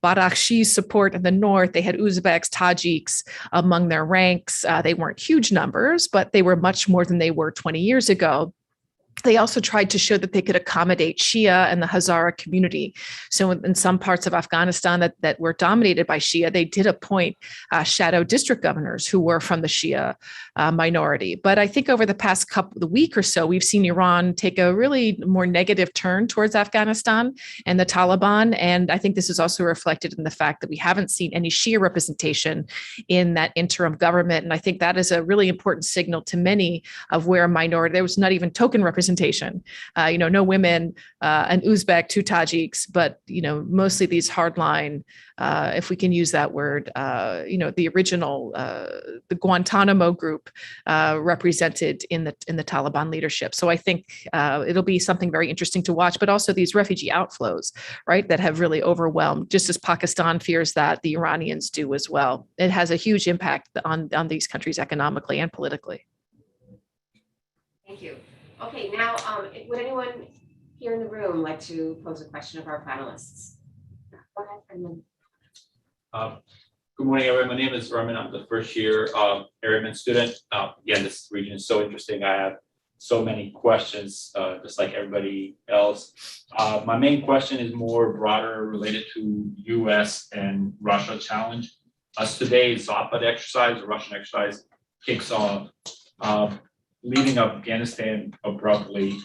Badakhshi support in the north. They had Uzbeks, Tajiks among their ranks. They weren't huge numbers, but they were much more than they were 20 years ago. They also tried to show that they could accommodate Shia and the Hazara community. So in some parts of Afghanistan that were dominated by Shia, they did appoint shadow district governors who were from the Shia minority. But I think over the past week or so, we've seen Iran take a really more negative turn towards Afghanistan and the Taliban. And I think this is also reflected in the fact that we haven't seen any Shia representation in that interim government. And I think that is a really important signal to many of where there was not even token representation. No women, an Uzbek, 2 Tajiks, but mostly these hardline, if we can use that word, the original, the Guantanamo group represented in the Taliban leadership. So I think it'll be something very interesting to watch, but also these refugee outflows, right, that have really overwhelmed, just as Pakistan fears that, the Iranians do as well. It has a huge impact on these countries economically and politically. Thank you. Okay, now, would anyone here in the room like to pose a question of our panelists? Go ahead, Harriman. Good morning, everyone. My name is Harriman. I'm the first year Harriman student. Again, this region is so interesting. I have so many questions, just like everybody else. My main question is more broader related to US and Russia challenge. As today's Zapad exercise, the Russian exercise, kicks off, leaving Afghanistan abruptly.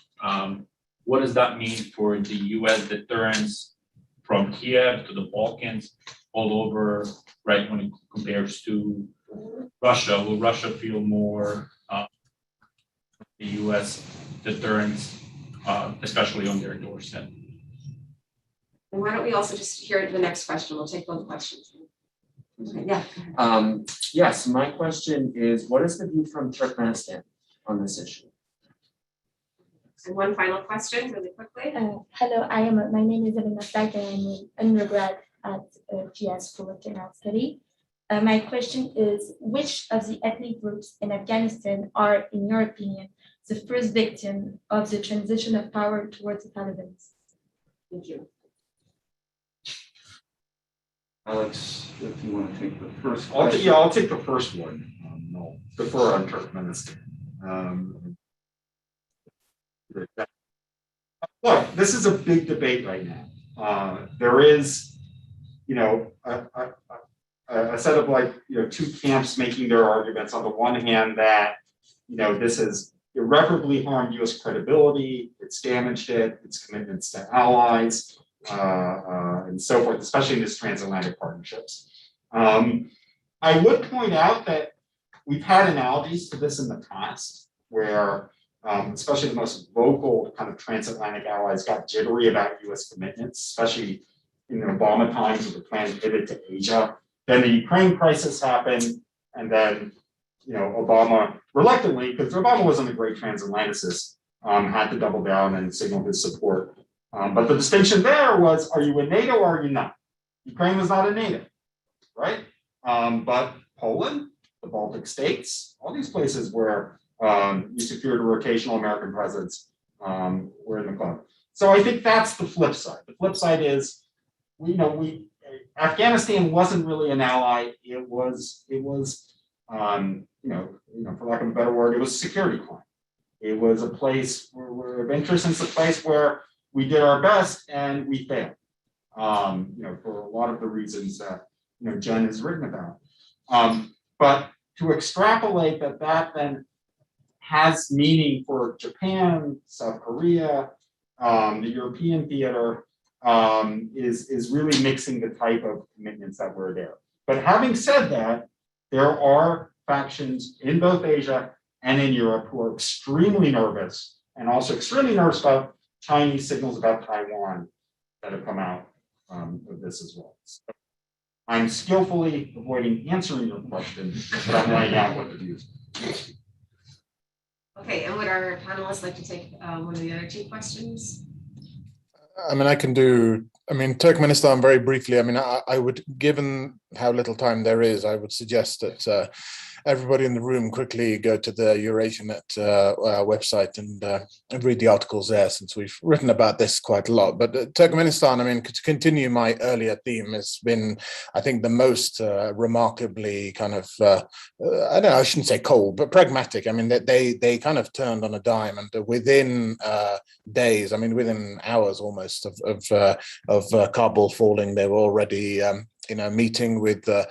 What does that mean for the US deterrence from Kiev to the Balkans, all over, right, when it compares to Russia? Will Russia feel more the US deterrence, especially on their doorstep? And why don't we also just hear the next question? We'll take both questions. Okay, yeah. Go ahead. Yes, my question is, what is the view from Turkmenistan on this issue? And one final question, really quickly. Hello, my name is Elise, and I'm an undergrad at GS School of General Study. My question is, which of the ethnic groups in Afghanistan are, in your opinion, the first victim of the transition of power towards the Taliban? Thank you. Alex, if you want to take the first I'll question. take the first one. I'll defer on Turkmenistan. Look, this is a big debate right now. There is, a set of two camps making their arguments. On the one hand, that this has irreparably harmed U.S. credibility, it's damaged its commitments to allies, and so forth, especially in these transatlantic partnerships. I would point out that we've had analogies to this in the past, where especially the most vocal kind of transatlantic allies got jittery about U.S. commitments, especially in the Obama times with the planned pivot to Asia. Then the Ukraine crisis happened, and then Obama reluctantly, because Obama wasn't a great transatlanticist, had to double down and signal his support. But the distinction there was, are you in NATO or are you not? Ukraine was not in NATO, right? But Poland, the Baltic states, all these places where you secured a rotational American presence were in the club. So I think that's the flip side. The flip side is, Afghanistan wasn't really an ally. It was for lack of a better word, it was a security client. It was a place where of interest, and it's a place where we did our best and we failed. For a lot of the reasons that Jen has written about. But to extrapolate that then has meaning for Japan, South Korea, the European theater, is really mixing the type of commitments that were there. But having said that, there are factions in both Asia and in Europe who are extremely nervous, and also extremely nervous about Chinese signals about Taiwan that have come out of this as well. So I'm skillfully avoiding answering your question, but I'm laying out what the views are. Okay, and would our panelists like to take one of the other two questions? I mean, Turkmenistan very briefly. I would, given how little time there is, I would suggest that everybody in the room quickly go to the Eurasianet website and read the articles there, since we've written about this quite a lot. But Turkmenistan, to continue my earlier theme, has been, I think, the most remarkably kind of, I shouldn't say cold, but pragmatic. They kind of turned on a dime, and within days, within hours almost of Kabul falling, they were already meeting with the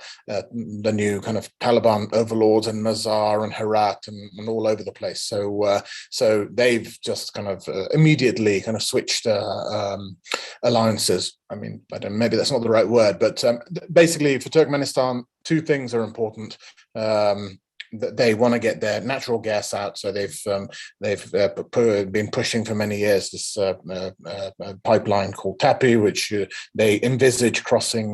new kind of Taliban overlords in Mazar and Herat and all over the place. So they've just kind of immediately kind of switched alliances. Maybe that's not the right word, but basically for Turkmenistan, two things are important. They want to get their natural gas out, so they've been pushing for many years this pipeline called TAPI, which they envisage crossing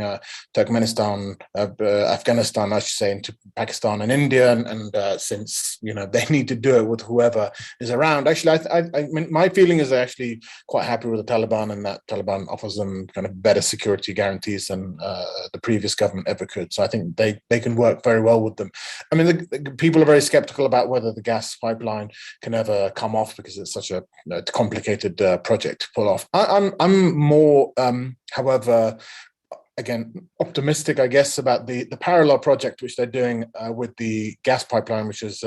Turkmenistan, Afghanistan, I should say, into Pakistan and India, and since they need to do it with whoever is around. Actually, my feeling is they're actually quite happy with the Taliban, and that Taliban offers them kind of better security guarantees than the previous government ever could. So I think they can work very well with them. People are very skeptical about whether the gas pipeline can ever come off, because it's such a complicated project to pull off. I'm more, however, again, optimistic, I guess, about the parallel project which they're doing with the gas pipeline, which is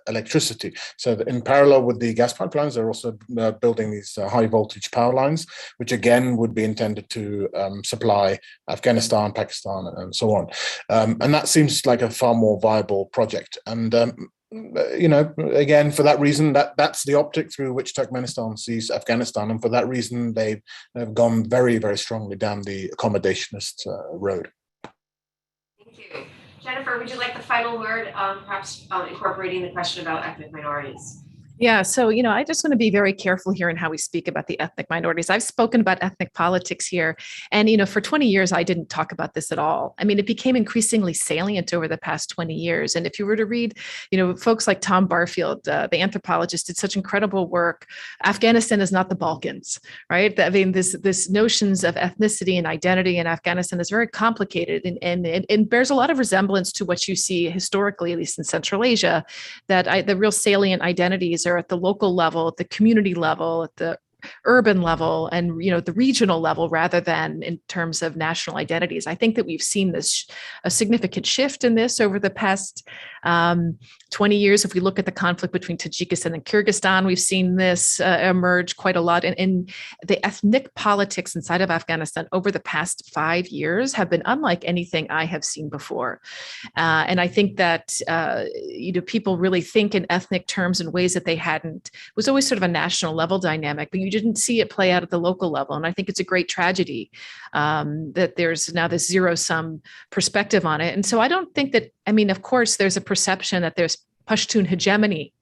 electricity. So in parallel with the gas pipelines, they're also building these high voltage power lines, which again would be intended to supply Afghanistan, Pakistan, and so on. And that seems like a far more viable project. And again, for that reason, that's the optic through which Turkmenistan sees Afghanistan, and for that reason, they've gone very, very strongly down the accommodationist road. Thank you. Jennifer, would you like the final word, perhaps incorporating the question about ethnic minorities? Yeah, so, I just want to be very careful here in how we speak about the ethnic minorities. I've spoken about ethnic politics here. And, for 20 years, I didn't talk about this at all. I mean, it became increasingly salient over the past 20 years. And if you were to read, folks like Tom Barfield, the anthropologist, did such incredible work. Afghanistan is not the Balkans, right? I mean, this notions of ethnicity and identity in Afghanistan is very complicated and bears a lot of resemblance to what you see historically, at least in Central Asia, that the real salient identities are at the local level, at the community level, at the urban level, and the regional level, rather than in terms of national identities. I think that we've seen a significant shift in this over the past 20 years. If we look at the conflict between Tajikistan and Kyrgyzstan, we've seen this emerge quite a lot. And the ethnic politics inside of Afghanistan over the past 5 years have been unlike anything I have seen before. And I think that people really think in ethnic terms in ways that they hadn't. It was always sort of a national level dynamic, but you didn't see it play out at the local level. And I think it's a great tragedy that there's now this zero-sum perspective on it. And so I don't think that, of course, there's a perception that there's Pashtun hegemony,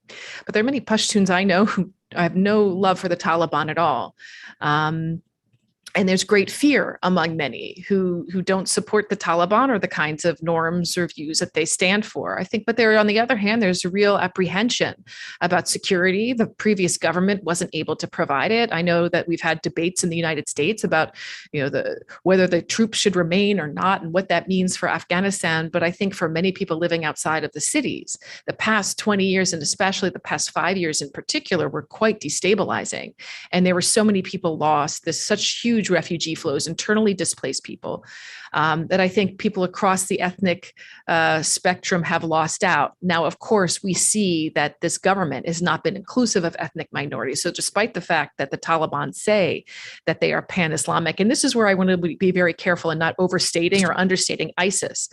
but there are many Pashtuns I know who have no love for the Taliban at all. And there's great fear among many who don't support the Taliban or the kinds of norms or views that they stand for. I think, but there, on the other hand, there's a real apprehension about security. The previous government wasn't able to provide it. I know that we've had debates in the United States about, whether the troops should remain or not and what that means for Afghanistan. But I think for many people living outside of the cities, the past 20 years, and especially the past 5 years in particular, were quite destabilizing. And there were so many people lost, there's such huge refugee flows, internally displaced people, that I think people across the ethnic spectrum have lost out. Now, of course, we see that this government has not been inclusive of ethnic minorities. So despite the fact that the Taliban say that they are pan-Islamic, and this is where I want to be very careful and not overstating or understating ISIS,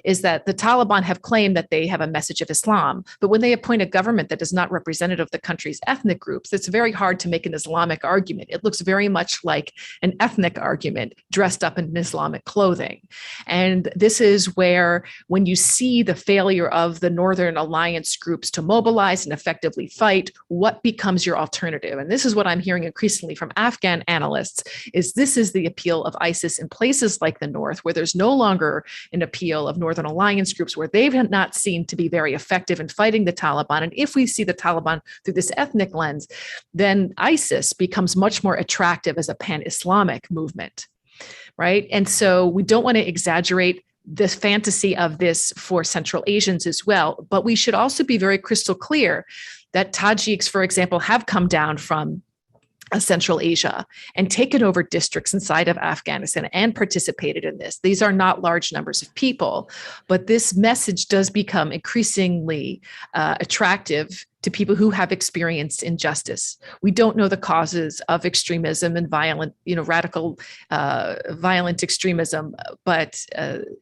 is that the Taliban have claimed that they have a message of Islam, but when they appoint a government that is not representative of the country's ethnic groups, it's very hard to make an Islamic argument. It looks very much like an ethnic argument dressed up in Islamic clothing. And this is where, when you see the failure of the Northern Alliance groups to mobilize and effectively fight, what becomes your alternative? And this is what I'm hearing increasingly from Afghan analysts, is this is the appeal of ISIS in places like the North, where there's no longer an appeal of Northern Alliance groups, where they've not seen to be very effective in fighting the Taliban. And if we see the Taliban through this ethnic lens, then ISIS becomes much more attractive as a pan-Islamic movement, right? And so we don't want to exaggerate this fantasy of this for Central Asians as well, but we should also be very crystal clear that Tajiks, for example, have come down from Central Asia and taken over districts inside of Afghanistan and participated in this. These are not large numbers of people, but this message does become increasingly attractive to people who have experienced injustice. We don't know the causes of extremism and violent, radical, violent extremism, but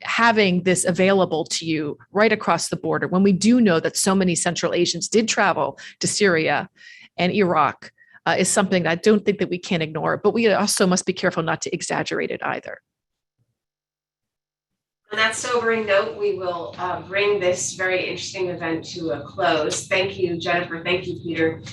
having this available to you right across the border, when we do know that so many Central Asians did travel to Syria and Iraq, is something that I don't think that we can ignore, but we also must be careful not to exaggerate it either. On that sobering note, we will bring this very interesting event to a close. Thank you, Jennifer. Thank you, Peter.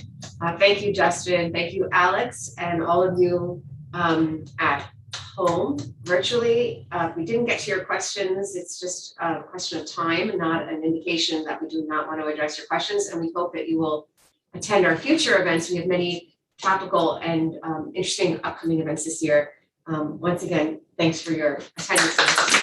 Thank you, Justin. Thank you, Alex, and all of you at home virtually. If we didn't get to your questions, it's just a question of time and not an indication that we do not want to address your questions. And we hope that you will attend our future events. We have many topical and interesting upcoming events this year. Once again, thanks for your attendance.